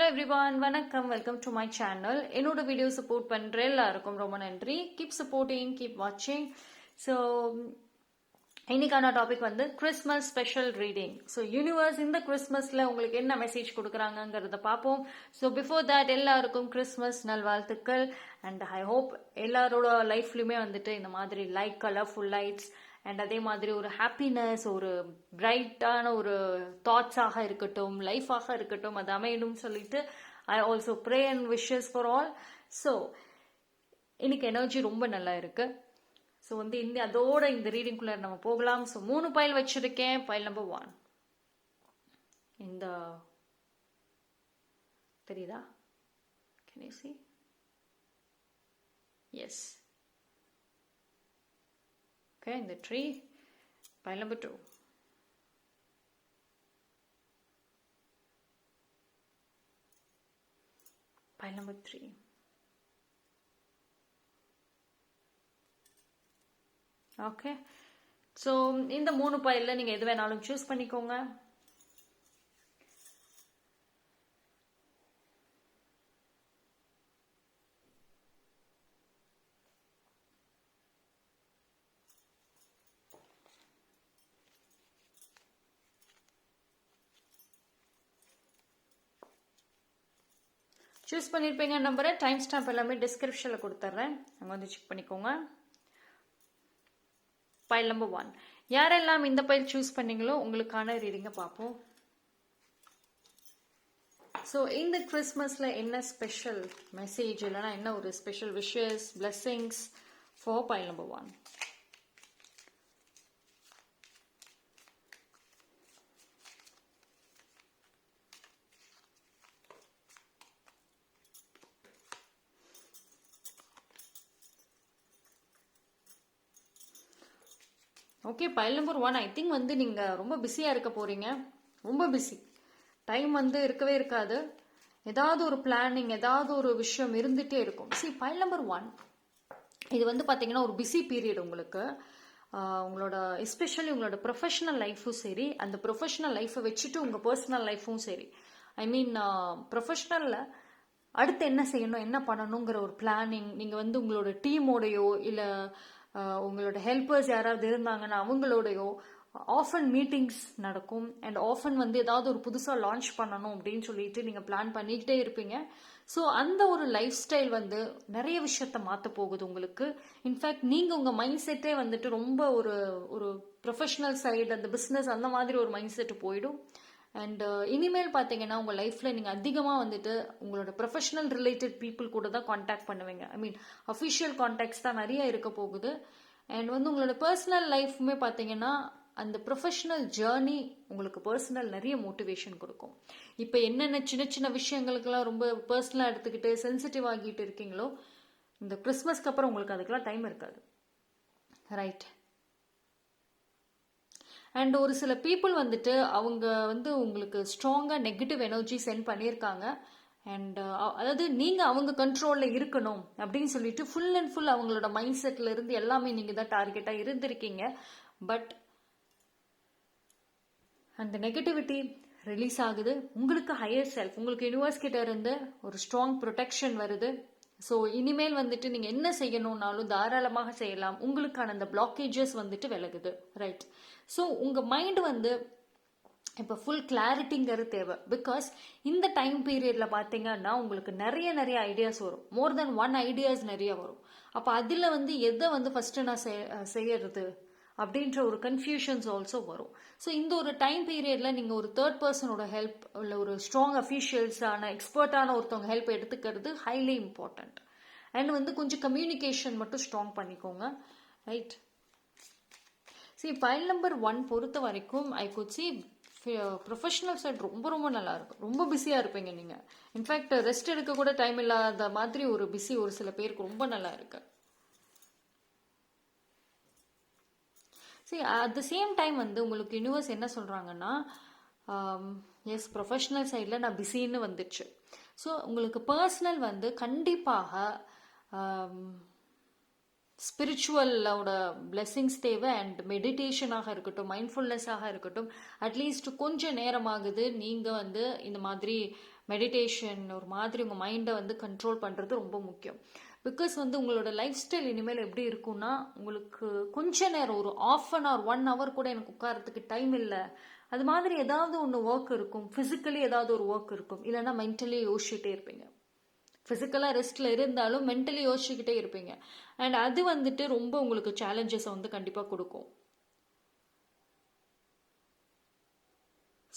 Hello everyone, வணக்கம். Welcome to my channel. என்னோட video support பண்ணுற எல்லாருக்கும் ரொம்ப நன்றி. கீப் சப்போர்ட்டிங், கீப் வாட்சிங். ஸோ இன்னைக்கான டாபிக் வந்து Christmas special reading. So universe இந்த கிறிஸ்மஸில் உங்களுக்கு என்ன மெசேஜ் கொடுக்குறாங்கிறத பார்ப்போம். ஸோ பிஃபோர் தேட் எல்லாருக்கும் கிறிஸ்மஸ் நல்வாழ்த்துக்கள். அண்ட் ஐ ஹோப் எல்லாரோட லைஃப்லையுமே வந்துட்டு இந்த மாதிரி லைட் கலர்ஃபுல் லைட்ஸ் அண்ட் அதே மாதிரி ஒரு ஹாப்பினஸ், ஒரு பிரைட்டான ஒரு தாட்ஸாக இருக்கட்டும், லைஃபாக இருக்கட்டும், அது அமையணும்னு சொல்லிட்டு I also pray and wishes for all. So இன்னைக்கு எனர்ஜி ரொம்ப நல்லா இருக்கு. ஸோ வந்து அதோட இந்த ரீடிங்குள்ளே நம்ம போகலாம். ஸோ 3 பைல் வச்சிருக்கேன். பைல் நம்பர் 1 இந்த தெரியுதா? Can you see? Yes. Okay, in the tree. Pile number 2. Pile number 3. Okay, so இந்த 3 பைலில் நீங்கள் எது வேணாலும் சூஸ் பண்ணிக்கோங்க. சூஸ் பண்ணியிருப்பீங்க நம்பரை. டைம் ஸ்டாம்ப் எல்லாமே டிஸ்கிரிப்ஷனில் கொடுத்துட்றேன், அங்கே வந்து செக் பண்ணிக்கோங்க. File number 1. யாரெல்லாம் இந்த பைல் சூஸ் பண்ணீங்களோ உங்களுக்கான ரீடிங்கை பார்ப்போம். ஸோ இந்த கிறிஸ்மஸில் என்ன ஸ்பெஷல் மெசேஜ் இல்லைனா என்ன ஒரு special wishes, blessings for pile number 1. Okay, file number 1 I think வந்து நீங்கள் ரொம்ப பிஸியாக இருக்க போகிறீங்க. ரொம்ப பிஸி. டைம் வந்து இருக்கவே இருக்காது. ஏதாவது ஒரு பிளானிங், ஏதாவது ஒரு விஷயம் இருந்துகிட்டே இருக்கும். பைல் நம்பர் 1 இது வந்து பார்த்தீங்கன்னா ஒரு பிஸி பீரியட் உங்களுக்கு. உங்களோட எஸ்பெஷலி உங்களோட ப்ரொஃபஷனல் லைஃப்பும் சரி, அந்த ப்ரொஃபஷனல் லைஃப்பை வச்சுட்டு உங்கள் பர்சனல் லைஃப்பும் சரி, ஐ மீன் ப்ரொஃபஷனலில் அடுத்து என்ன செய்யணும், என்ன பண்ணணுங்கிற ஒரு பிளானிங். நீங்கள் வந்து உங்களோட டீமோடையோ இல்லை உங்களோட ஹெல்ப்பர்ஸ் யாராவது இருந்தாங்கன்னா அவங்களோடையோ ஆஃபன் மீட்டிங்ஸ் நடக்கும். அண்ட் ஆஃபன் வந்து ஏதாவது ஒரு புதுசாக லான்ச் பண்ணணும் அப்படின்னு சொல்லிட்டு நீங்கள் பிளான் பண்ணிக்கிட்டே இருப்பீங்க. ஸோ அந்த ஒரு லைஃப் ஸ்டைல் வந்து நிறைய விஷயத்த மாற்ற போகுது உங்களுக்கு. இன்ஃபேக்ட் நீங்கள் உங்கள் மைண்ட் செட்டே வந்துட்டு ரொம்ப ஒரு ப்ரொஃபஷனல் சைடு, அந்த பிஸ்னஸ் அந்த மாதிரி ஒரு மைண்ட் செட்டு போயிடும். அண்ட் இனிமேல் பார்த்தீங்கன்னா உங்கள் லைஃப்பில் நீங்கள் அதிகமாக வந்துட்டு உங்களோட ப்ரொஃபஷனல் ரிலேட்டட் பீப்புள் கூட தான் காண்டாக்ட் பண்ணுவீங்க. ஐ மீன் அஃபிஷியல் காண்டாக்ட்ஸ் தான் நிறைய இருக்க போகுது. அண்ட் வந்து உங்களோட பர்சனல் லைஃப்புமே பார்த்தீங்கன்னா அந்த ப்ரொஃபஷனல் ஜேர்னி உங்களுக்கு பர்சனல் நிறைய மோட்டிவேஷன் கொடுக்கும். இப்போ என்னென்ன சின்ன சின்ன விஷயங்களுக்கெல்லாம் ரொம்ப பர்சனலாக எடுத்துக்கிட்டு சென்சிட்டிவ் ஆகிட்டு இருக்கீங்களோ, இந்த கிறிஸ்மஸ்க்கு அப்புறம் உங்களுக்கு அதுக்கெல்லாம் டைம் இருக்காது. ரைட். அண்ட் ஒரு சில பீப்புள் வந்துட்டு அவங்க வந்து உங்களுக்கு ஸ்ட்ராங்காக நெகட்டிவ் எனர்ஜி சென்ட் பண்ணியிருக்காங்க. அண்ட் அதாவது நீங்கள் அவங்க கண்ட்ரோலில் இருக்கணும் அப்படின்னு சொல்லிட்டு ஃபுல் அண்ட் ஃபுல் அவங்களோட மைண்ட் செட்டில் இருந்து எல்லாமே நீங்கள் தான் டார்கெட்டாக இருந்திருக்கீங்க. பட் அந்த நெகட்டிவிட்டி ரிலீஸ் ஆகுது. உங்களுக்கு ஹையர் செல்ஃப், உங்களுக்கு யூனிவர்ஸ் கிட்ட இருந்து ஒரு ஸ்ட்ராங் ப்ரொடெக்ஷன் வருது. ஸோ இனிமேல் வந்துட்டு நீங்கள் என்ன செய்யணும்னாலும் தாராளமாக செய்யலாம். உங்களுக்கான அந்த பிளாக்கேஜஸ் வந்துட்டு விலகுது. ரைட். ஸோ உங்கள் மைண்டு வந்து இப்போ ஃபுல் கிளாரிட்டிங்கிறது தேவை. பிகாஸ் இந்த டைம் பீரியடில் பார்த்தீங்கன்னா உங்களுக்கு நிறைய ஐடியாஸ் வரும். மோர் தென் 1 ஐடியாஸ் நிறைய வரும். அப்போ அதில் வந்து எதை வந்து ஃபஸ்ட்டு நான் செய்யறது அப்படின்ற ஒரு கன்ஃபியூஷன்ஸ் ஆல்சோ வரும். ஸோ இந்த ஒரு டைம் பீரியடில் நீங்கள் ஒரு தேர்ட் பர்சனோட ஹெல்ப் இல்லை ஒரு ஸ்ட்ராங் அஃபீஷியல்ஸான எக்ஸ்பர்ட்டான ஒருத்தவங்க ஹெல்ப் எடுத்துக்கிறது ஹைலி இம்பார்ட்டண்ட். அண்ட் வந்து கொஞ்சம் கம்யூனிகேஷன் மட்டும் ஸ்ட்ராங் பண்ணிக்கோங்க. ரைட். பைல் நம்பர் 1 பொறுத்த வரைக்கும் I could see professional side ரொம்ப நல்லா இருக்கும். ரொம்ப பிஸியாக இருப்பீங்க நீங்கள். இன்ஃபேக்ட் ரெஸ்ட் எடுக்க கூட டைம் இல்லாத மாதிரி ஒரு பிஸி ஒரு சில பேருக்கு ரொம்ப நல்லா இருக்கு. அட் த சேம் டைம் வந்து உங்களுக்கு யூனிவர்ஸ் என்ன சொல்கிறாங்கன்னா, எஸ் ப்ரொஃபஷனல் சைடில் நான் பிஸின்னு வந்துடுச்சு. ஸோ உங்களுக்கு பர்சனல் வந்து கண்டிப்பாக ஸ்பிரிச்சுவலோட பிளெஸ்ஸிங்ஸ் தேவை. அண்ட் மெடிடேஷனாக இருக்கட்டும், மைண்ட்ஃபுல்னஸாக இருக்கட்டும், அட்லீஸ்ட் கொஞ்சம் நேரமாகுது நீங்கள் வந்து இந்த மாதிரி மெடிடேஷன், ஒரு மாதிரி உங்கள் மைண்டை வந்து கண்ட்ரோல் பண்ணுறது ரொம்ப முக்கியம். பிகாஸ் வந்து உங்களோட லைஃப் ஸ்டைல் இனிமேல் எப்படி இருக்கும்னா, உங்களுக்கு கொஞ்ச நேரம் ஒரு ஆஃப் அன் ஹவர் 1 ஹவர் கூட எனக்கு உட்காரத்துக்கு டைம் இல்லை, அது மாதிரி ஏதாவது ஒன்று ஒர்க் இருக்கும், ஃபிசிக்கலி ஏதாவது ஒரு ஒர்க் இருக்கும், இல்லைன்னா மென்டலி யோசிச்சுட்டே இருப்பீங்க. ஃபிசிக்கலாக ரெஸ்ட்டில் இருந்தாலும் மென்டலி யோசிச்சுக்கிட்டே இருப்பீங்க. அண்ட் அது வந்துட்டு ரொம்ப உங்களுக்கு சேலஞ்சஸை வந்து கண்டிப்பாக கொடுக்கும்.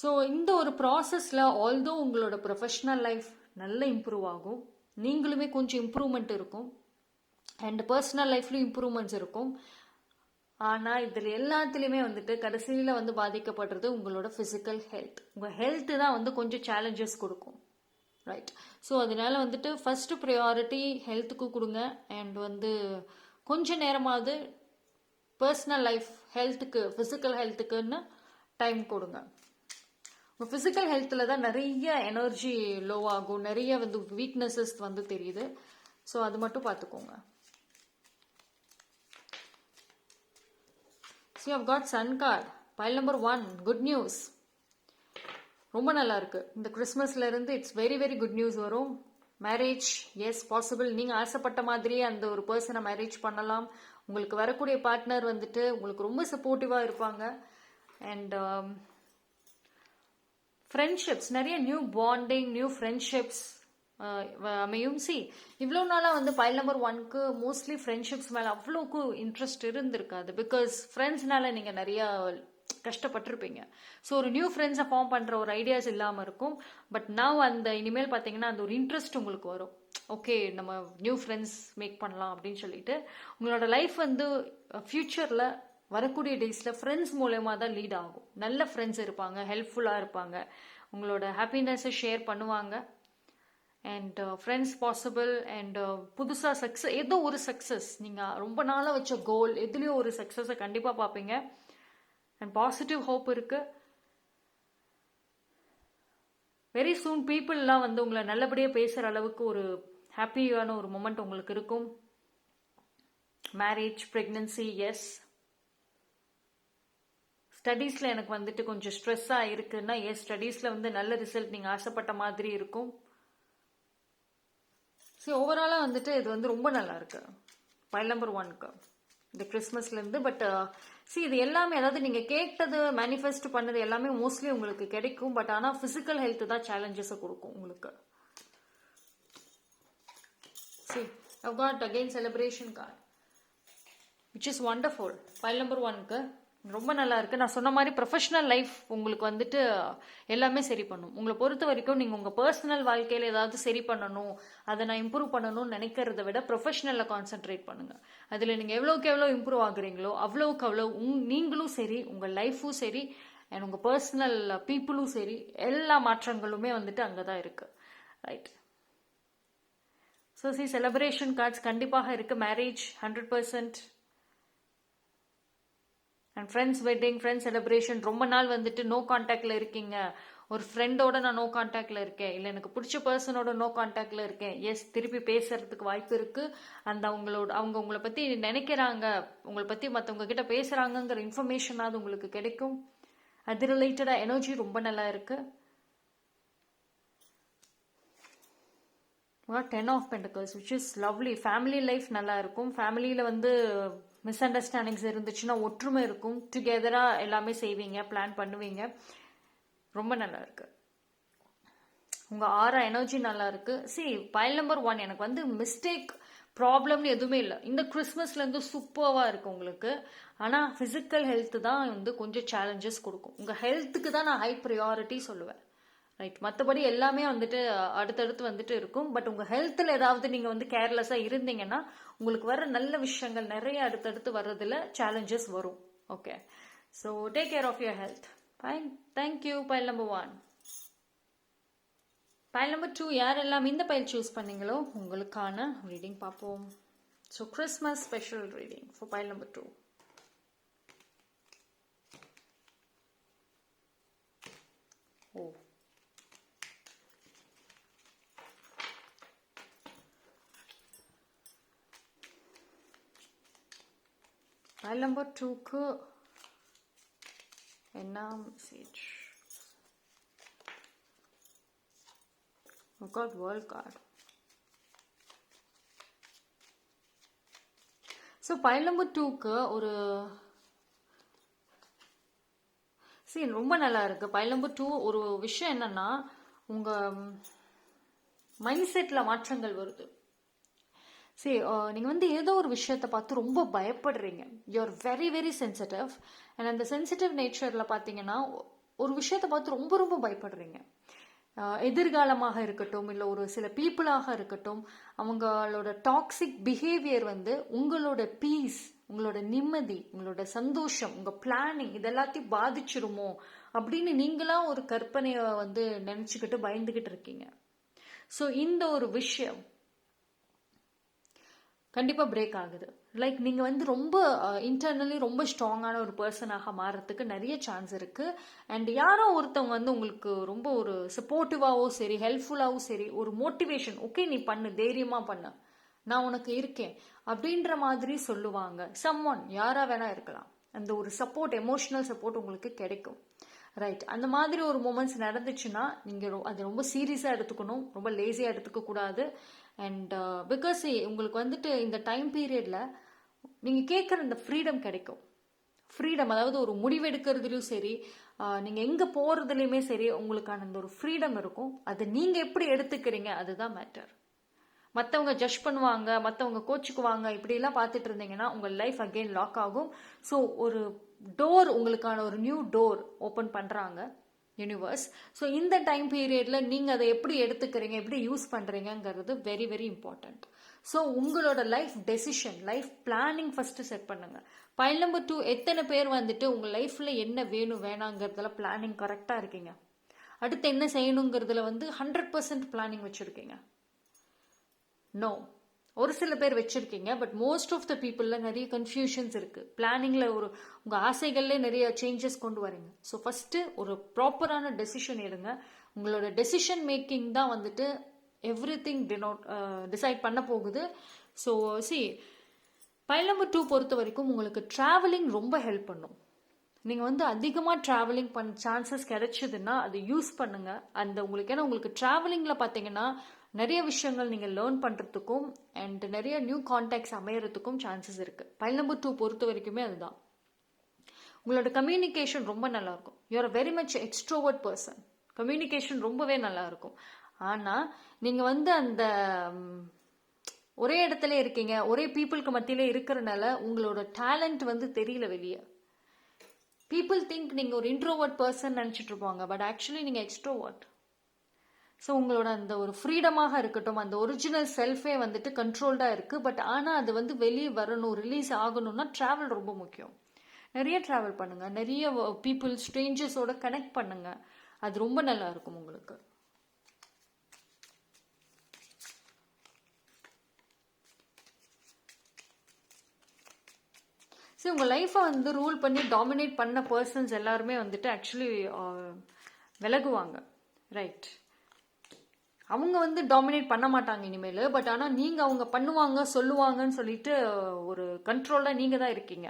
ஸோ இந்த ஒரு ப்ராசஸில் ஆல்தோ உங்களோட ப்ரொஃபஷ்னல் லைஃப் நல்ல இம்ப்ரூவ் ஆகும், நீங்களுமே கொஞ்சம் இம்ப்ரூவ்மெண்ட் இருக்கும், அண்ட் பர்சனல் லைஃப்லையும் இம்ப்ரூவ்மெண்ட்ஸ் இருக்கும். ஆனால் இதில் எல்லாத்துலேயுமே வந்துட்டு கடைசியில் வந்து பாதிக்கப்படுறது உங்களோட ஃபிசிக்கல் ஹெல்த். உங்கள் ஹெல்த்து தான் வந்து கொஞ்சம் சேலஞ்சஸ் கொடுக்கும், ரைட்? ஸோ அதனால வந்துட்டு ஃபஸ்ட்டு ப்ரையாரிட்டி ஹெல்த்துக்கு கொடுங்க. அண்ட் வந்து கொஞ்ச நேரமாவது பர்சனல் லைஃப் ஹெல்த்துக்கு, ஃபிசிக்கல் ஹெல்த்துக்குன்னு டைம் கொடுங்க. உங்கள் ஃபிசிக்கல் ஹெல்த்தில் தான் நிறைய எனர்ஜி லோ ஆகும், நிறைய வந்து வீக்னஸஸ் வந்து தெரியுது. ஸோ அது மட்டும் பார்த்துக்கோங்க. So I've got Sun card. Pile number 1, good news. ரொம்ப நல்லா இருக்கு. இந்த கிறிஸ்மஸ்ல இருந்து it's very very good news வரும். Marriage, yes possible. நீங்கள் ஆசைப்பட்ட மாதிரியே அந்த ஒரு பர்சனை மேரேஜ் பண்ணலாம். உங்களுக்கு வரக்கூடிய பார்ட்னர் வந்துட்டு உங்களுக்கு ரொம்ப சப்போர்ட்டிவாக இருப்பாங்க. அண்ட் ஃப்ரெண்ட்ஷிப்ஸ், நிறைய நியூ பாண்டிங், நியூ ஃப்ரெண்ட்ஷிப்ஸ் அமையும். சி, இவ்வளோ நாளாக வந்து பைல் நம்பர் 1க்கு மோஸ்ட்லி ஃப்ரெண்ட்ஷிப்ஸ் மேலே அவ்வளோக்கு இன்ட்ரெஸ்ட் இருந்திருக்காது. பிகாஸ் ஃப்ரெண்ட்ஸ்னால நீங்கள் நிறையா கஷ்டப்பட்டிருப்பீங்க. ஸோ ஒரு நியூ ஃப்ரெண்ட்ஸை ஃபார்ம் பண்ணுற ஒரு ஐடியாஸ் இல்லாமல் இருக்கும். பட் நான் அந்த இனிமேல் பார்த்தீங்கன்னா அந்த ஒரு இன்ட்ரெஸ்ட் உங்களுக்கு வரும். ஓகே, நம்ம நியூ ஃப்ரெண்ட்ஸ் மேக் பண்ணலாம் அப்படின்னு சொல்லிட்டு உங்களோட லைஃப் வந்து ஃப்யூச்சரில் வரக்கூடிய டேஸில் ஃப்ரெண்ட்ஸ் மூலயமா தான் லீட் ஆகும். நல்ல ஃப்ரெண்ட்ஸ் இருப்பாங்க, ஹெல்ப்ஃபுல்லாக இருப்பாங்க, உங்களோட ஹாப்பினஸை ஷேர் பண்ணுவாங்க. And friends possible. அண்ட் புதுசாக சக்ஸஸ், ஏதோ ஒரு சக்ஸஸ், நீங்கள் ரொம்ப நாளாக வச்ச கோல் எதுலேயோ ஒரு சக்ஸஸை கண்டிப்பாக பார்ப்பீங்க. அண்ட் பாசிட்டிவ் ஹோப் இருக்குது. வெரி சூன் பீப்புளெலாம் வந்து உங்களை நல்லபடியாக பேசுகிற அளவுக்கு ஒரு ஹாப்பியான ஒரு மொமெண்ட் உங்களுக்கு இருக்கும். Marriage, pregnancy, S. ஸ்டடீஸில் எனக்கு வந்துட்டு கொஞ்சம் ஸ்ட்ரெஸ்ஸாக இருக்குன்னா, எஸ், ஸ்டடீஸில் வந்து நல்ல ரிசல்ட் நீங்கள் ஆசைப்பட்ட மாதிரி இருக்கும். ஸோ ஓவராலாக வந்துட்டு இது வந்து ரொம்ப நல்லா இருக்கு பைல் நம்பர் 1க்கு இந்த கிறிஸ்மஸ்லேருந்து. பட் சி, இது எல்லாமே, அதாவது நீங்கள் கேட்டது, மேனிஃபெஸ்ட் பண்ணது எல்லாமே மோஸ்ட்லி உங்களுக்கு கிடைக்கும். பட் ஆனால் ஃபிசிக்கல் ஹெல்த்து தான் சேலஞ்சஸை கொடுக்கும் உங்களுக்கு. C, I've got again celebration card, which is wonderful. File number 1க்கு ரொம்ப நல்லா இருக்கு. நான் சொன்ன மாதிரி ப்ரொஃபஷனல் லைஃப் உங்களுக்கு வந்துட்டு எல்லாமே சரி பண்ணும். உங்களை பொறுத்த வரைக்கும் நீங்கள் உங்கள் பர்சனல் வாழ்க்கையில் ஏதாவது சரி பண்ணணும், அதை நான் இம்ப்ரூவ் பண்ணணும்னு நினைக்கிறத விட ப்ரொஃபஷனலில் கான்சென்ட்ரேட் பண்ணுங்க. அதில் நீங்கள் எவ்வளோக்கு எவ்வளோ இம்ப்ரூவ் ஆகுறீங்களோ அவ்வளோக்கு அவ்வளோ நீங்களும் சரி, உங்கள் லைஃபும் சரி, அண்ட் உங்கள் பர்சனல் பீப்புளும் சரி, எல்லா மாற்றங்களுமே வந்துட்டு அங்கே தான் இருக்கு, right? So see, celebration cards கண்டிப்பாக இருக்கு. Marriage 100%. And friends wedding, friends celebration. ரொம்ப நாள் வந்துட்டு நோ கான்டாக்டில் இருக்கீங்க, ஒரு ஃப்ரெண்டோட நான் நோ கான்டாக்டில் இருக்கேன், இல்லை எனக்கு பிடிச்ச பர்சனோட நோ கான்டாக்டில் இருக்கேன், எஸ், திருப்பி பேசுறதுக்கு வாய்ப்பு இருக்குது. அந்த அவங்க உங்களை பற்றி நினைக்கிறாங்க, உங்களை பற்றி மற்றவங்க கிட்ட பேசுகிறாங்கங்கிற இன்ஃபர்மேஷனாவது உங்களுக்கு கிடைக்கும். அது ரிலேட்டடாக எனர்ஜி ரொம்ப நல்லா இருக்குது. 10 of Pentacles, which is lovely. Family life நல்லா இருக்கும். ஃபேமிலியில் வந்து மிஸ் அண்டர்ஸ்டாண்டிங்ஸ் இருந்துச்சுன்னா ஒற்றுமை இருக்கும். டுகெதராக எல்லாமே செய்வீங்க, பிளான் பண்ணுவீங்க. ரொம்ப நல்லா இருக்கு. உங்கள் ஆரா எனர்ஜி நல்லா இருக்கு. சி, பைல் நம்பர் 1 எனக்கு வந்து மிஸ்டேக், ப்ராப்ளம்னு எதுவுமே இல்லை. இந்த கிறிஸ்மஸ்லேருந்து சூப்பராக இருக்கு உங்களுக்கு. ஆனால் ஃபிசிக்கல் ஹெல்த்து தான் வந்து கொஞ்சம் சேலஞ்சஸ் கொடுக்கும். உங்கள் ஹெல்த்துக்கு தான் நான் ஹை ப்ரையாரிட்டி சொல்லுவேன், ரைட்? மற்றபடி எல்லாமே வந்துட்டு அடுத்தடுத்து வந்துட்டு இருக்கும். பட் உங்கள் ஹெல்த்தில் ஏதாவது நீங்கள் வந்து கேர்லெஸ்ஸாக இருந்தீங்கன்னா உங்களுக்கு வர நல்ல விஷயங்கள் நிறைய அடுத்தடுத்து வர்றதுல சேலஞ்சஸ் வரும். Okay, so take care of your health. Fine, thank you. Pile number 1. Pile number 2, யாரெல்லாம் இந்த பைல் சூஸ் பண்ணீங்களோ உங்களுக்கான ரீடிங் பார்ப்போம். So Christmas special reading for pile number 2. Oh, pile number 2க்கு என்ன message? Got world card. So pile number 2க்கு ஒரு ரொம்ப நல்லா இருக்கு. பைல் நம்பர் 2 ஒரு விஷயம் என்னன்னா, உங்க மைண்ட் செட்ல மாற்றங்கள் வருது. நீங்க வந்து ஏதோ ஒரு விஷயத்தை பார்த்து ரொம்ப பயப்படுறீங்க. You're very very sensitive. And அந்த சென்சிட்டிவ் நேச்சர்ல பாத்தீங்கன்னா ஒரு விஷயத்தை பார்த்து ரொம்ப ரொம்ப பயப்படுறீங்க. எதிர்காலமாக இருக்கட்டும், இல்லை ஒரு சில பீப்புளாக இருக்கட்டும், அவங்களோட டாக்ஸிக் பிஹேவியர் வந்து உங்களோட பீஸ், உங்களோட நிம்மதி, உங்களோட சந்தோஷம், உங்க பிளானிங் இதெல்லாத்தையும் பாதிச்சிருமோ அப்படின்னு நீங்களா ஒரு கற்பனையை வந்து நினைச்சுக்கிட்டு பயந்துகிட்டு இருக்கீங்க. ஸோ இந்த ஒரு விஷயம் கண்டிப்பா பிரேக் ஆகுது. லைக் நீங்க வந்து ரொம்ப இன்டர்னலி ரொம்ப ஸ்ட்ராங்கான ஒரு பர்சனாக மாறதுக்கு நிறைய சான்ஸ் இருக்கு. அண்ட் யாரோ ஒருத்தவங்க வந்து உங்களுக்கு ரொம்ப ஒரு சப்போர்ட்டிவாவோ சரி, ஹெல்ப்ஃபுல்லாவும் சரி, ஒரு மோட்டிவேஷன், ஓகே நீ பண்ணு, தைரியமா பண்ணு, நான் உனக்கு இருக்கேன் அப்படின்ற மாதிரி சொல்லுவாங்க. சம்ஒன் யாரா வேணா இருக்கலாம். அந்த ஒரு சப்போர்ட், எமோஷனல் சப்போர்ட் உங்களுக்கு கிடைக்கும். ரைட், அந்த மாதிரி ஒரு மூமெண்ட்ஸ் நடந்துச்சுன்னா நீங்க அது ரொம்ப சீரியஸா எடுத்துக்கணும், ரொம்ப லேசியா எடுத்துக்க கூடாது. அண்ட் பிகாஸ் உங்களுக்கு வந்துட்டு இந்த டைம் பீரியட்ல நீங்க கேட்குற இந்த ஃப்ரீடம் கிடைக்கும். ஃப்ரீடம், அதாவது ஒரு முடிவெடுக்கிறதுலையும் சரி, நீங்க எங்க போறதுலையுமே சரி, உங்களுக்கான அந்த ஒரு ஃப்ரீடம் இருக்கும். அது நீங்க எப்படி எடுத்துக்கிறீங்க அதுதான் மேட்டர். மற்றவங்க ஜட்ஜ் பண்ணுவாங்க, மற்றவங்க கோச்சுக்குவாங்க, இப்படிலாம் பார்த்துட்டு இருந்தீங்கன்னா உங்க லைஃப் அகெயின் லாக் ஆகும். ஸோ ஒரு டோர், உங்களுக்கான ஒரு நியூ டோர் ஓப்பன் பண்றாங்க யூனிவர்ஸ். ஸோ இந்த டைம் பீரியட்ல நீங்க அதை எப்படி எடுத்துக்கிறீங்க, எப்படி யூஸ் பண்றீங்கிறது வெரி வெரி இம்பார்ட்டன்ட். ஸோ உங்களோட life decision, life planning first set பண்ணுங்க. பைல் நம்பர் 2, எத்தனை பேர் வந்துட்டு உங்க லைஃப்ல என்ன வேணும் வேணாங்கிறதுல பிளானிங் கரெக்டா இருக்கீங்க? அடுத்து என்ன செய்யணுங்கிறதுல வந்து 100% பிளானிங் வச்சிருக்கீங்க? நோ, ஒரு சில பேர் வச்சிருக்கீங்க, பட் மோஸ்ட் ஆஃப் த பீப்புள்ல நிறைய கன்ஃபியூஷன்ஸ் இருக்கு. பிளானிங்ல ஒரு உங்க ஆசைகள்ல நிறைய சேஞ்சஸ் கொண்டு வரீங்க. ஸோ ஃபர்ஸ்ட் ஒரு ப்ராப்பரான டெசிஷன் எடுங்க. உங்களோட டெசிஷன் மேக்கிங் தான் வந்துட்டு எவ்ரி திங் டிசைட் பண்ண போகுது. ஸோ பைல் நம்பர் 2 பொறுத்த வரைக்கும் உங்களுக்கு டிராவலிங் ரொம்ப ஹெல்ப் பண்ணும். நீங்க வந்து அதிகமா டிராவலிங் பண்ண சான்சஸ் கிடைச்சதுன்னா அதை யூஸ் பண்ணுங்க. அந்த உங்களுக்கு, ஏன்னா உங்களுக்கு டிராவலிங்ல பாத்தீங்கன்னா நிறைய விஷயங்கள் நீங்க லேர்ன் பண்றதுக்கும் அண்ட் நிறைய நியூ கான்டாக்ட்ஸ் அமையறதுக்கும் சான்சஸ் இருக்கு. பைல் நம்பர் 2 பொறுத்த வரைக்குமே அதுதான். உங்களோட கம்யூனிகேஷன் ரொம்ப நல்லா இருக்கும். You're very much extrovert person. Communication ரொம்பவே நல்லா இருக்கும். ஆனா நீங்க வந்து அந்த ஒரே இடத்துல இருக்கீங்க, ஒரே பீப்புளுக்கு மத்தியில இருக்கிறனால உங்களோட டேலண்ட் வந்து தெரியல வெளியே. பீப்புள் திங்க் நீங்க ஒரு இன்ட்ரோவர்ட் பர்சன் நினைச்சிட்டு இருப்பாங்க, பட் ஆக்சுவலி நீங்க எக்ஸ்ட்ரோவர்ட். ஸோ உங்களோட அந்த ஒரு ஃப்ரீடமாக இருக்கட்டும், அந்த ஒரிஜினல் செல்ஃபே வந்துட்டு கண்ட்ரோல்டா இருக்கு. பட் ஆனால் அது வந்து வெளியே வரணும், ரிலீஸ் ஆகணும்னா டிராவல் ரொம்ப முக்கியம். நிறைய டிராவல் பண்ணுங்க, நிறைய பீப்புள், ஸ்ட்ரேஞ்சர்ஸோட கனெக்ட் பண்ணுங்க. அது ரொம்ப நல்லா இருக்கும் உங்களுக்கு. சரி, உங்க லைஃப்பை வந்து ரூல் பண்ணி டாமினேட் பண்ண பர்சன்ஸ் எல்லாருமே வந்துட்டு ஆக்சுவலி விலகுவாங்க. ரைட், அவங்க வந்து டாமினேட் பண்ண மாட்டாங்க இனிமேல். பட் ஆனால் நீங்க அவங்க பண்ணுவாங்க சொல்லுவாங்கன்னு சொல்லிட்டு ஒரு கண்ட்ரோல்ல நீங்க தான் இருக்கீங்க.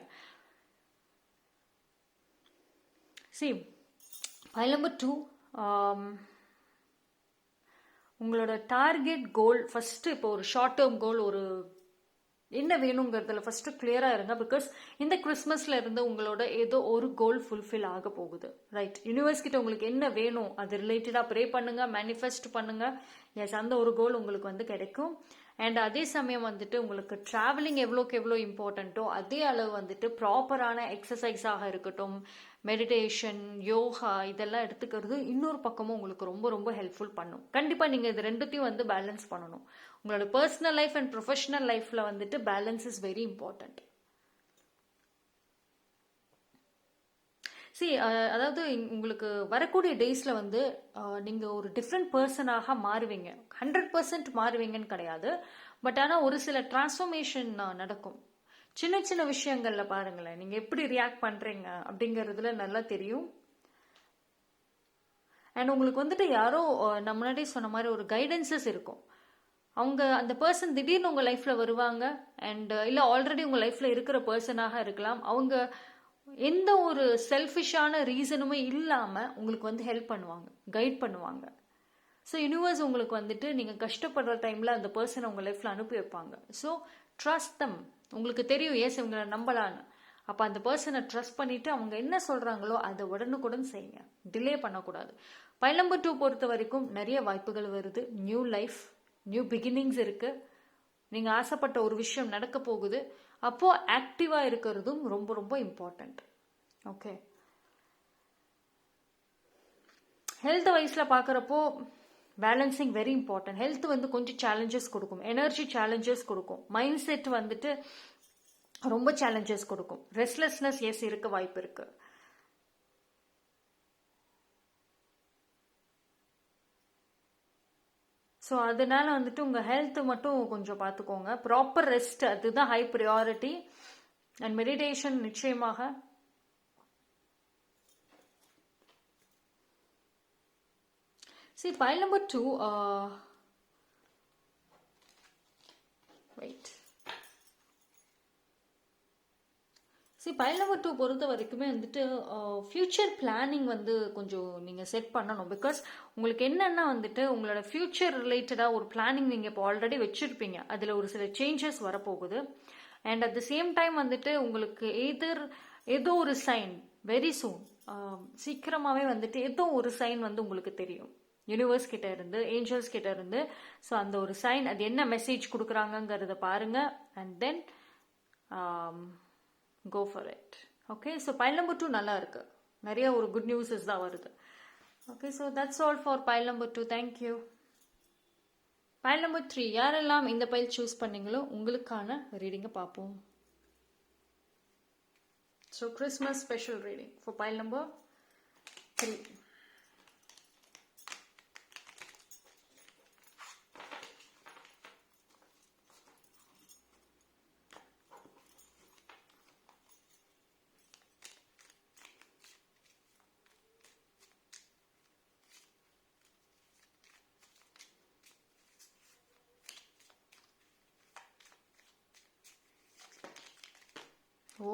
See, pile number 2, உங்களோட டார்கெட் கோல் ஃபர்ஸ்ட், இப்போ ஒரு ஷார்ட் டேர்ம் கோல், ஒரு என்ன வேணுங்கிறதுல ஃபர்ஸ்ட் கிளியரா இருங்க. பிகாஸ் இந்த கிறிஸ்மஸ்ல இருந்து உங்களோட ஏதோ ஒரு கோல் ஃபுல்ஃபில் ஆக போகுது. ரைட், யூனிவர்ஸ் கிட்ட உங்களுக்கு என்ன வேணும் அது ரிலேட்டடா ப்ரே பண்ணுங்க, மேனிஃபெஸ்ட் பண்ணுங்க. எஸ், அந்த ஒரு கோல் உங்களுக்கு வந்து கிடைக்கும். அண்ட் அதே சமயம் வந்துட்டு உங்களுக்கு டிராவலிங் எவ்வளோக்கு எவ்வளோ இம்பார்ட்டண்ட்டோ அதே அளவு வந்துட்டு ப்ராப்பரான எக்ஸசைஸாக இருக்கட்டும், மெடிடேஷன், யோகா இதெல்லாம் எடுத்துக்கிறது இன்னொரு பக்கமும் உங்களுக்கு ரொம்ப ரொம்ப ஹெல்ப்ஃபுல் பண்ணும். கண்டிப்பாக நீங்கள் இது ரெண்டுத்தையும் வந்து பேலன்ஸ் பண்ணணும். உங்களோட பர்சனல் லைஃப் அண்ட் ப்ரொஃபஷனல் லைஃப்ல வந்துட்டு பேலன்ஸ் இஸ் வெரி இம்பார்ட்டன்ட். அதாவது உங்களுக்கு வரக்கூடிய டேஸ்ல வந்து நீங்க ஒரு டிஃப்ரெண்ட் பர்சனாக மாறுவீங்க. 100% மாறுவீங்கன்னு கிடையாது, பட் ஆனால் ஒரு சில டிரான்ஸ்ஃபர்மேஷன் நடக்கும். சின்ன சின்ன விஷயங்கள்ல பாருங்களேன், நீங்க எப்படி ரியாக்ட் பண்றீங்க அப்படிங்கறதுல நல்லா தெரியும். அண்ட் உங்களுக்கு வந்துட்டு யாரோ நம்ம முன்னாடியே சொன்ன மாதிரி ஒரு கைடன்சஸ் இருக்கும். அவங்க அந்த பர்சன் திடீர்னு உங்க லைஃப்ல வருவாங்க. அண்ட் இல்ல ஆல்ரெடி உங்க லைஃப்ல இருக்கிற பர்சனாக இருக்கலாம். அவங்க எந்த ஒரு செல்ஃபிஷான ரீசனுமே இல்லாம உங்களுக்கு வந்து ஹெல்ப் பண்ணுவாங்க, கைட் பண்ணுவாங்க. ஸோ யூனிவர்ஸ் உங்களுக்கு வந்துட்டு நீங்கள் கஷ்டப்படுற டைமில் அந்த பர்சனை உங்கள் லைஃப்பில் அனுப்பி வைப்பாங்க. ஸோ ட்ரஸ்ட் தம். உங்களுக்கு தெரியும் ஏஸ் இவங்களை நம்பலான்னு. அப்போ அந்த பர்சனை ட்ரஸ்ட் பண்ணிவிட்டு அவங்க என்ன சொல்கிறாங்களோ அதை உடனுக்குடன் செய்யுங்க. டிலே பண்ணக்கூடாது. பைல் நம்பர் 2 பொறுத்த வரைக்கும் நிறைய வாய்ப்புகள் வருது. நியூ லைஃப், நியூ பிகினிங்ஸ் இருக்குது. நீங்கள் ஆசைப்பட்ட ஒரு விஷயம் நடக்க போகுது. அப்போது ஆக்டிவாக இருக்கிறதும் ரொம்ப ரொம்ப இம்பார்ட்டண்ட். ஓகே, ஹெல்த் வைஸில் பார்க்குறப்போ பேலன்சிங் வெரி இம்பார்ட்டன்ட். ஹெல்த் வந்து கொஞ்சம் சேலஞ்சஸ் கொடுக்கும், எனர்ஜி சேலஞ்சஸ் கொடுக்கும், மைண்ட் செட் வந்துட்டு ரொம்ப சேலஞ்சஸ் கொடுக்கும். ரெஸ்ட்லெஸ்னஸ் எஸ் இருக்க வாய்ப்பு இருக்கு. ஸோ அதனால வந்துட்டு உங்கள் ஹெல்த் மட்டும் கொஞ்சம் பார்த்துக்கோங்க. ப்ராப்பர் ரெஸ்ட் அதுதான் ஹை ப்ரியாரிட்டி. அண்ட் மெடிடேஷன் நிச்சயமாக. See, pile number 2, wait. See, pile number 2 பொறுத்த வரைக்குமே வந்துட்டு ஃபியூச்சர் பிளானிங் வந்து கொஞ்சம் நீங்கள் செட் பண்ணணும். பிகாஸ் உங்களுக்கு என்னென்னா வந்துட்டு உங்களோட ஃபியூச்சர் ரிலேட்டடாக ஒரு பிளானிங் நீங்கள் இப்போ ஆல்ரெடி வச்சுருப்பீங்க. அதில் ஒரு சில சேஞ்சஸ் வரப்போகுது. And at the same time வந்துட்டு உங்களுக்கு ஏதோ ஒரு சைன் வெரி சூன், சீக்கிரமாகவே வந்துட்டு ஏதோ ஒரு சைன் வந்து உங்களுக்கு தெரியும் யூனிவர்ஸ் கிட்ட இருந்து, ஏஞ்சல்ஸ் கிட்ட இருந்து. ஸோ அந்த ஒரு சைன், அது என்ன மெசேஜ் கொடுக்குறாங்கங்கிறத பாருங்க. And then go for it. Okay, so pile number 2 நல்லா இருக்கு. நிறைய ஒரு குட் நியூஸஸ் தான் வருது. Okay, so that's all for pile number 2. Thank you. Pile number 3, யாரெல்லாம் இந்த பைல் சூஸ் பண்ணீங்களோ உங்களுக்கான ரீடிங்கை பார்ப்போம். So Christmas special reading for pile number 3. Oh,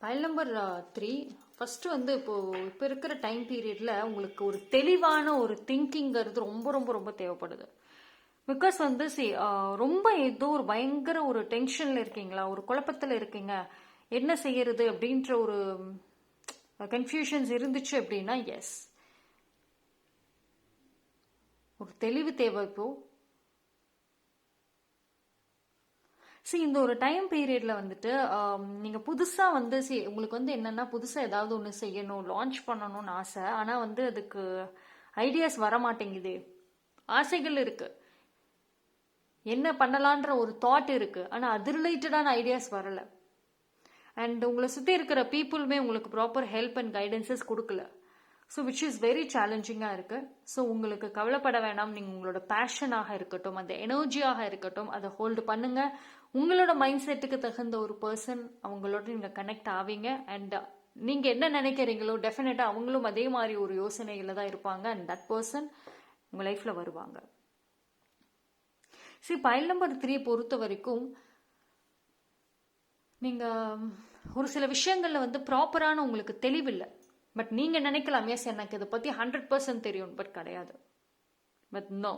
pile number 3 first வந்து இப்போ இருக்கிற டைம் பீரியடில் உங்களுக்கு ஒரு தெளிவான ஒரு திங்கிங்கிறது ரொம்ப ரொம்ப ரொம்ப தேவைப்படுது. பிகாஸ் வந்து ரொம்ப ஏதோ ஒரு பயங்கர ஒரு டென்ஷனில் இருக்கீங்களா, ஒரு குழப்பத்தில் இருக்கீங்க, என்ன செய்யறது அப்படின்ற ஒரு கன்ஃபியூஷன்ஸ் இருந்துச்சு அப்படின்னா எஸ், ஒரு தெளிவு தேவை. இப்போ இந்த ஒரு டைம் பீரியட்ல வந்துட்டு நீங்கள் புதுசாக வந்து உங்களுக்கு வந்து என்னென்னா புதுசாக ஏதாவது ஒன்று செய்யணும், லான்ச் பண்ணணும்னு ஆசை. ஆனால் வந்து அதுக்கு ஐடியாஸ் வர மாட்டேங்குது. ஆசைகள் இருக்குது, என்ன பண்ணலான்ற ஒரு தாட் இருக்குது, ஆனால் அது ரிலேட்டடான ஐடியாஸ் வரலை. அண்ட் உங்களை சுற்றி இருக்கிற பீப்புளுமே உங்களுக்கு ப்ராப்பர் ஹெல்ப் அண்ட் கைடன்சஸ் கொடுக்கல. ஸோ விச் இஸ் வெரி சேலஞ்சிங்காக இருக்குது. ஸோ உங்களுக்கு கவலைப்பட வேணாம். நீங்கள் உங்களோட பேஷனாக இருக்கட்டும், அந்த எனர்ஜியாக இருக்கட்டும், அதை ஹோல்டு பண்ணுங்கள். உங்களோட மைண்ட் செட்டுக்கு தகுந்த ஒரு பர்சன் அவங்களோட நீங்கள் கனெக்ட் ஆவீங்க. அண்ட் நீங்கள் என்ன நினைக்கிறீங்களோ டெஃபினட்டாக அவங்களும் அதே மாதிரி ஒரு யோசனையில் தான் இருப்பாங்க. அண்ட் தட் பர்சன் உங்கள் லைஃப்பில் வருவாங்க. பைல் நம்பர் 3 பொறுத்த வரைக்கும் நீங்கள் ஒரு சில விஷயங்களில் வந்து ப்ராப்பரான உங்களுக்கு தெளிவில்லை. பட் நீங்கள் நினைக்கலாம் எஸ் எனக்கு இதை பற்றி 100% தெரியும், பட் கிடையாது. பட் நோ,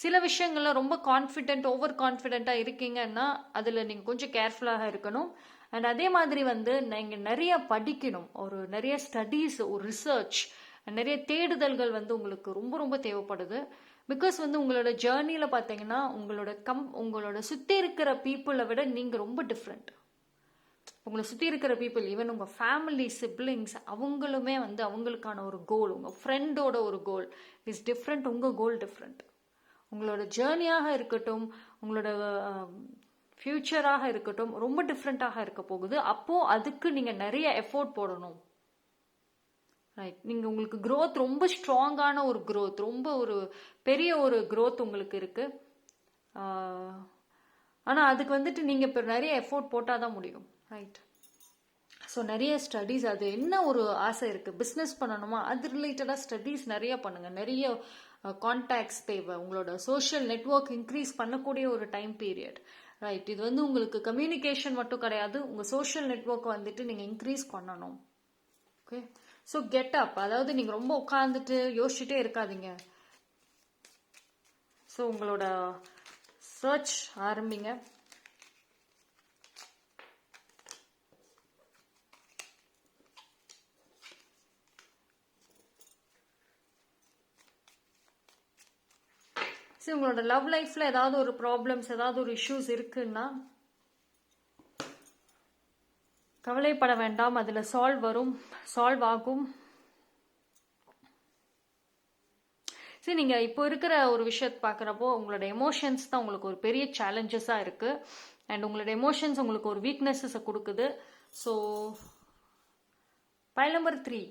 சில விஷயங்கள்ல ரொம்ப கான்ஃபிடென்ட், ஓவர் கான்ஃபிடென்ட்டாக இருக்கீங்கன்னா அதில் நீங்கள் கொஞ்சம் கேர்ஃபுல்லாக இருக்கணும். அண்ட் அதே மாதிரி வந்து நீங்கள் நிறைய படிக்கணும், ஒரு நிறைய ஸ்டடீஸ், ஒரு ரிசர்ச், நிறைய தேடுதல்கள் வந்து உங்களுக்கு ரொம்ப ரொம்ப தேவைப்படுது. பிகாஸ் வந்து உங்களோட ஜேர்னியில் பார்த்தீங்கன்னா உங்களோட சுற்றி இருக்கிற பீப்புளை விட நீங்கள் ரொம்ப டிஃப்ரெண்ட். உங்களை சுற்றி இருக்கிற பீப்புள், ஈவன் உங்கள் ஃபேமிலி, சிப்ளிங்ஸ், அவங்களுமே வந்து அவங்களுக்கான ஒரு கோல், உங்கள் ஃப்ரெண்டோட ஒரு கோல் இஸ் டிஃப்ரெண்ட், உங்கள் கோல் டிஃப்ரெண்ட். உங்களோட ஜேர்னியாக இருக்கட்டும், உங்களோட ஃபியூச்சராக இருக்கட்டும் ரொம்ப டிஃப்ரெண்ட்டாக இருக்க போகுது. அப்போ அதுக்கு நீங்க நிறைய எஃபோர்ட் போடணும். ரைட், நீங்க உங்களுக்கு growth ரொம்ப ஸ்ட்ராங்கான ஒரு growth, ரொம்ப ஒரு பெரிய ஒரு growth உங்களுக்கு இருக்கு. ஆனா அதுக்கு வந்துட்டு நீங்க இப்போ நிறைய எஃபோர்ட் போட்டாதான் முடியும். ரைட், ஸோ நிறைய ஸ்டடீஸ், அது என்ன ஒரு ஆசை இருக்குது, பிஸ்னஸ் பண்ணணுமா, அது ரிலேட்டடாக ஸ்டடீஸ் நிறைய பண்ணுங்கள். நிறைய கான்டாக்ட்ஸ் தேவை. உங்களோட சோஷியல் நெட்வொர்க் இன்க்ரீஸ் பண்ணக்கூடிய ஒரு டைம் பீரியட். ரைட், இது வந்து உங்களுக்கு கம்யூனிகேஷன் மட்டும் கிடையாது, உங்கள் சோஷியல் நெட்வொர்க் வந்துட்டு நீங்கள் இன்க்ரீஸ் பண்ணணும். ஓகே, ஸோ கெட் அப், அதாவது நீங்கள் ரொம்ப உட்காந்துட்டு யோசிச்சுட்டே இருக்காதீங்க. ஸோ உங்களோட சர்ச் ஆரம்பிங்க. சரி, உங்களோட லவ் லைஃப்ல ஏதாவது ஒரு ப்ராப்ளம்ஸ், ஏதாவது ஒரு இஷ்யூஸ் இருக்குன்னா கவலைப்பட வேண்டாம், அதுல சால்வ் ஆகும். சரி, நீங்க இப்போ இருக்கிற ஒரு விஷயத்தை பார்க்குறப்போ உங்களோட எமோஷன்ஸ் தான் உங்களுக்கு ஒரு பெரிய சேலஞ்சஸா இருக்கு. அண்ட் உங்களோட எமோஷன்ஸ் உங்களுக்கு ஒரு வீக்னஸஸை கொடுக்குது. ஸோ பைல் நம்பர் 3,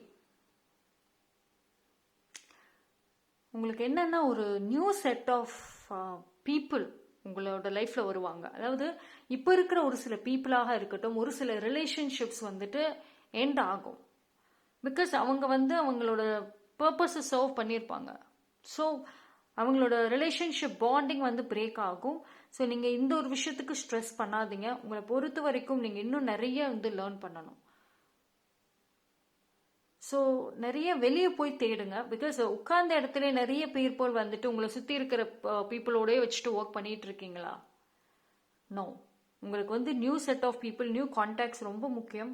உங்களுக்கு என்னன்னா ஒரு நியூ செட் ஆஃப் பீப்புள் உங்களோட லைஃப்ல வருவாங்க. அதாவது இப்போ இருக்கிற ஒரு சில பீப்புளாக இருக்கட்டும், ஒரு சில ரிலேஷன்ஷிப்ஸ் வந்துட்டு எண்ட் ஆகும். பிகாஸ் அவங்க வந்து அவங்களோட பர்பஸை சர்வ் பண்ணியிருப்பாங்க. ஸோ அவங்களோட ரிலேஷன்ஷிப் பாண்டிங் வந்து பிரேக் ஆகும். ஸோ நீங்கள் இந்த ஒரு விஷயத்துக்கு ஸ்ட்ரெஸ் பண்ணாதீங்க. உங்களை பொறுத்த வரைக்கும் நீங்கள் இன்னும் நிறைய வந்து லேர்ன் பண்ணணும். ஸோ நிறைய வெளியே போய் தேடுங்க. பிகாஸ் உட்கார்ந்த இடத்துல நிறைய பீப்புள் வந்துட்டு உங்களை சுற்றி இருக்கிற பீப்புளோடய வச்சுட்டு ஒர்க் பண்ணிட்டு இருக்கீங்களா? நோ, உங்களுக்கு வந்து new set of people, new contacts ரொம்ப முக்கியம்.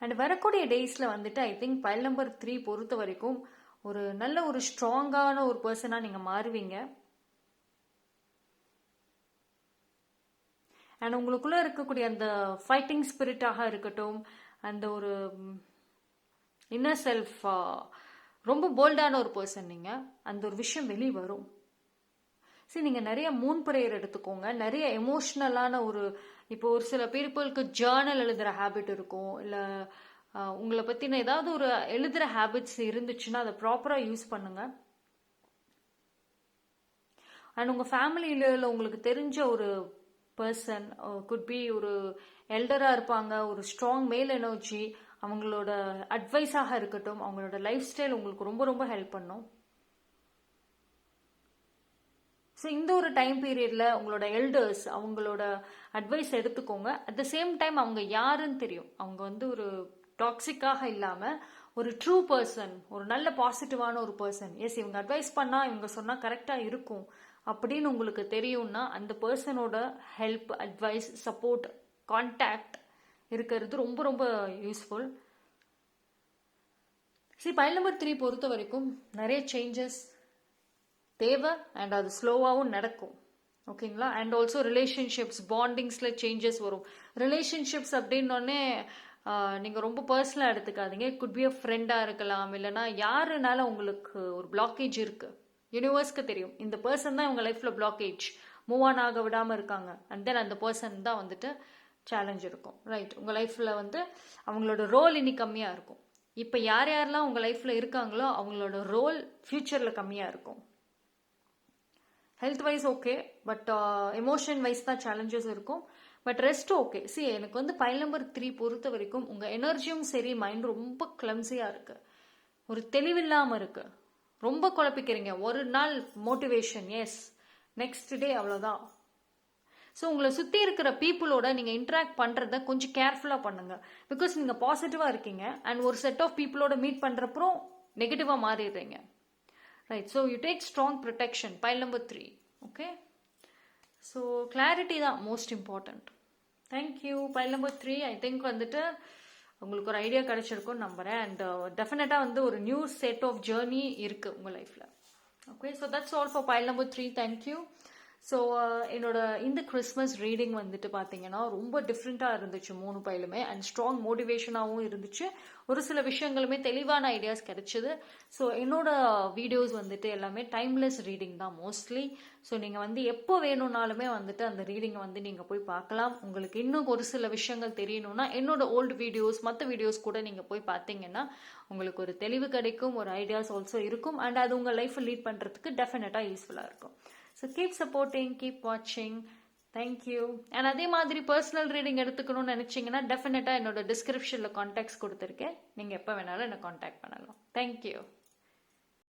அண்ட் வரக்கூடிய டேஸில் வந்துட்டு ஐ திங்க் பைல் நம்பர் 3 பொறுத்த வரைக்கும் ஒரு நல்ல ஒரு ஸ்ட்ராங்கான ஒரு பர்சனாக நீங்கள் மாறுவீங்க. அண்ட் உங்களுக்குள்ள இருக்கக்கூடிய அந்த ஃபைட்டிங் ஸ்பிரிட்டாக இருக்கட்டும், அந்த ஒரு இன்னர் செல்ஃப், ரொம்ப போல்டான ஒரு பர்சன் நீங்கள், அந்த ஒரு விஷயம் வெளியே வரும். சரி, நீங்கள் நிறைய மூன் ப்ரேயர் எடுத்துக்கோங்க. நிறைய எமோஷ்னலான ஒரு, இப்போ ஒரு சில பீப்புளுக்கு ஜேர்னல் எழுதுகிற ஹேபிட் இருக்கும், இல்லை உங்களை பற்றின ஏதாவது ஒரு எழுதுகிற ஹேபிட்ஸ் இருந்துச்சுன்னா அதை ப்ராப்பராக யூஸ் பண்ணுங்க. அண்ட் உங்கள் ஃபேமிலியில் உங்களுக்கு தெரிஞ்ச ஒரு பர்சன், குட் பி ஒரு எல்டராக இருப்பாங்க, ஒரு ஸ்ட்ராங் மேல் எனர்ஜி, அவங்களோட அட்வைஸாக இருக்கட்டும், அவங்களோட லைஃப் ஸ்டைல் உங்களுக்கு ரொம்ப ரொம்ப ஹெல்ப் பண்ணும். ஸோ இந்த ஒரு டைம் பீரியடில் உங்களோட எல்டர்ஸ் அவங்களோட அட்வைஸ் எடுத்துக்கோங்க. அட் த சேம் டைம் அவங்க யாருன்னு தெரியும். அவங்க வந்து ஒரு டாக்ஸிக்காக இல்லாமல் ஒரு ட்ரூ பர்சன், ஒரு நல்ல பாசிட்டிவான ஒரு பர்சன். எஸ், இவங்க அட்வைஸ் பண்ணால் இவங்க சொன்னால் கரெக்டாக இருக்கும் அப்படின்னு உங்களுக்கு தெரியும்னா அந்த பர்சனோட ஹெல்ப், அட்வைஸ், சப்போர்ட், கான்டாக்ட் இருக்கிறது ரொம்ப ரொம்ப யூஸ்ஃபுல். சரி, பைல் நம்பர் 3 பொறுத்த வரைக்கும் நிறைய சேஞ்சஸ் தேவை அண்ட் அது ஸ்லோவாகவும் நடக்கும். ஓகேங்களா? அண்ட் ஆல்சோ ரிலேஷன்ஷிப்ஸ், பாண்டிங்ஸில் சேஞ்சஸ் வரும். ரிலேஷன்ஷிப்ஸ் அப்படின்னோடனே நீங்கள் ரொம்ப பர்சனலாக எடுத்துக்காதீங்க. இட் குட் பி அ ஃப்ரெண்டாக இருக்கலாம், இல்லைனா யாருனால உங்களுக்கு ஒரு பிளாக்கேஜ் இருக்குது, யூனிவர்ஸ்க்கு தெரியும் இந்த பர்சன் தான் இவங்க லைஃப்பில் பிளாக்கேஜ், மூவ் ஆன் ஆக விடாமல் இருக்காங்க. அண்ட் தென் அந்த பர்சன் தான் வந்துட்டு சேலஞ்ச் இருக்கும். ரைட், உங்கள் லைஃப்பில் வந்து அவங்களோட ரோல் இன்னி கம்மியாக இருக்கும். இப்போ யார் யாரெல்லாம் உங்கள் லைஃப்பில் இருக்காங்களோ அவங்களோட ரோல் ஃப்யூச்சரில் கம்மியாக இருக்கும். Health wise okay, but emotion wise தான் சேலஞ்சஸ் இருக்கும். But rest okay. சரி, எனக்கு வந்து பைல் நம்பர் 3 பொறுத்த வரைக்கும் உங்கள் எனர்ஜியும் சரி, மைண்ட் ரொம்ப கிளம்ஸியாக இருக்குது, ஒரு தெளிவில்லாமல் இருக்குது, ரொம்ப குழப்பிக்கிறீங்க. ஒரு நாள் மோட்டிவேஷன், எஸ், நெக்ஸ்ட் டே அவ்வளோதான். ஸோ உங்களை சுற்றி இருக்கிற பீப்புளோட நீங்கள் இன்ட்ராக்ட் பண்ணுறத கொஞ்சம் கேர்ஃபுல்லாக பண்ணுங்கள். பிகாஸ் நீங்கள் பாசிட்டிவாக இருக்கீங்க அண்ட் ஒரு செட் ஆஃப் பீப்புளோட மீட் பண்ணுறப்பறம் நெகட்டிவாக மாறிடுறீங்க. Right, so you take strong protection, pile number 3. Okay, so clarity தான் most important. Thank you. Pile number 3 I think வந்துட்டு உங்களுக்கு ஒரு ஐடியா கிடைச்சிருக்கும்னு நம்புகிறேன். அண்ட் டெஃபினட்டாக வந்து ஒரு நியூ செட் ஆஃப் ஜேர்னி இருக்குது உங்கள் லைஃப்பில். Okay, so that's all for pile number 3. Thank you. So என்னோட இந்த கிறிஸ்மஸ் ரீடிங் வந்துட்டு பார்த்தீங்கன்னா ரொம்ப டிஃப்ரெண்ட்டாக இருந்துச்சு 3 பையிலுமே, அண்ட் ஸ்ட்ராங் மோட்டிவேஷனாகவும் இருந்துச்சு. ஒரு சில விஷயங்களுமே தெளிவான ஐடியாஸ் கிடைச்சிது. ஸோ என்னோட வீடியோஸ் வந்துட்டு எல்லாமே டைம்லெஸ் ரீடிங் தான் மோஸ்ட்லி. ஸோ நீங்கள் வந்து எப்போ வேணும்னாலுமே வந்துட்டு அந்த ரீடிங்கை வந்து நீங்கள் போய் பார்க்கலாம். உங்களுக்கு இன்னும் ஒரு சில விஷயங்கள் தெரியணும்னா என்னோட ஓல்டு வீடியோஸ், மற்ற வீடியோஸ் கூட நீங்கள் போய் பார்த்தீங்கன்னா உங்களுக்கு ஒரு தெளிவு கிடைக்கும், ஒரு ஐடியாஸ் ஆல்சோ இருக்கும், அண்ட் அது உங்கள் லைஃப்பை லீட் பண்ணுறதுக்கு டெஃபினட்டாக யூஸ்ஃபுல்லாக இருக்கும். So keep supporting, keep watching. Thank you. And அதே மாதிரி பர்சனல் ரீடிங் எடுத்துக்கணும்னு நினைச்சீங்கன்னா டெஃபினட்டா என்னோட டிஸ்கிரிப்ஷன்ல கான்டாக்ட்ஸ் கொடுத்துருக்கேன். நீங்க எப்ப வேணாலும் என்ன கான்டாக்ட் பண்ணலாம். Thank you.